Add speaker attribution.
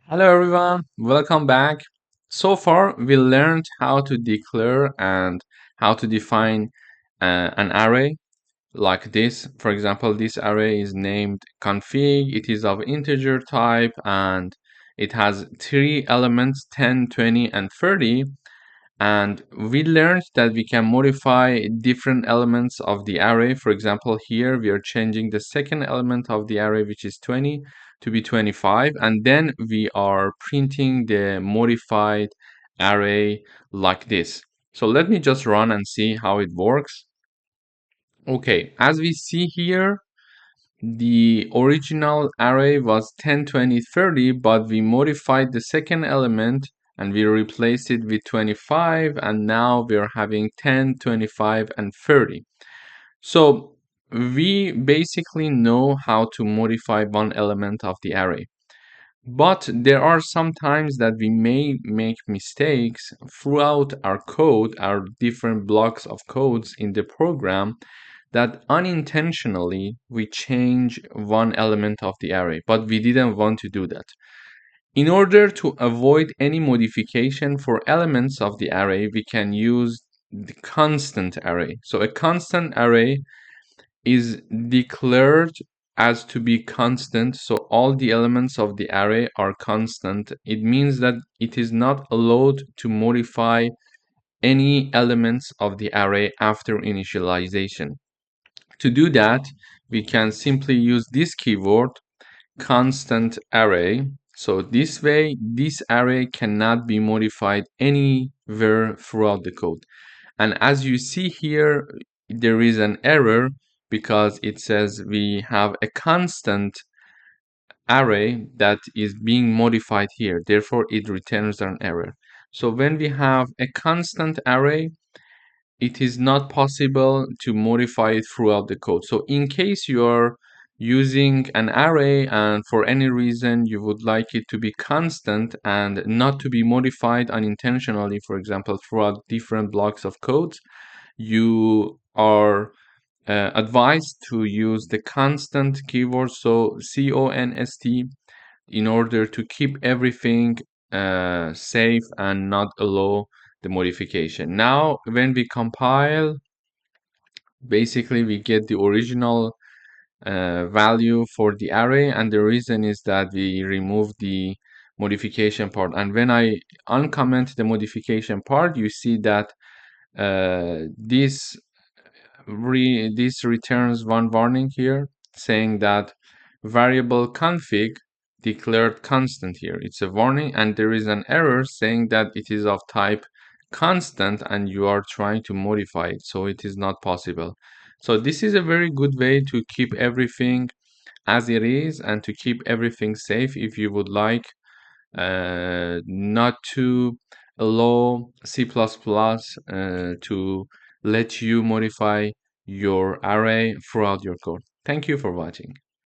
Speaker 1: Hello everyone, welcome back. So far, we learned how to declare and how to define an array like this. For example, this array is named config, it is of integer type, and it has three elements 10, 20, and 30. And we learned that we can modify different elements of the array. For example, here we are changing the second element of the array, which is 20, to be 25, and then we are printing the modified array like this. So let me just run and see how it works. Okay, as we see here, the original array was 10, 20, 30, but we modified the second element and we replaced it with 25, and now we're having 10, 25, and 30. So we basically know how to modify one element of the array. But there are some times that we may make mistakes throughout our code, our different blocks of codes in the program, that unintentionally we change one element of the array, but we didn't want to do that. In order to avoid any modification for elements of the array, we can use the constant array. So a constant array is declared as to be constant, so all the elements of the array are constant. It means that it is not allowed to modify any elements of the array after initialization. To do that, we can simply use this keyword, constant array. So this way, this array cannot be modified anywhere throughout the code. And as you see here, there is an error because it says we have a constant array that is being modified here. Therefore, it returns an error. So when we have a constant array, it is not possible to modify it throughout the code. So in case you are using an array and for any reason you would like it to be constant and not to be modified unintentionally, for example, throughout different blocks of code, you are advised to use the constant keyword, so const, in order to keep everything safe and not allow the modification. Now, when we compile, basically we get the original value for the array, and the reason is that we remove the modification part. And when I uncomment the modification part, you see that this returns one warning here saying that variable config declared constant here. It's a warning, and there is an error saying that it is of type constant and you are trying to modify it, so it is not possible. So this is a very good way to keep everything as it is and to keep everything safe if you would like not to allow C++ to let you modify your array throughout your code. Thank you for watching.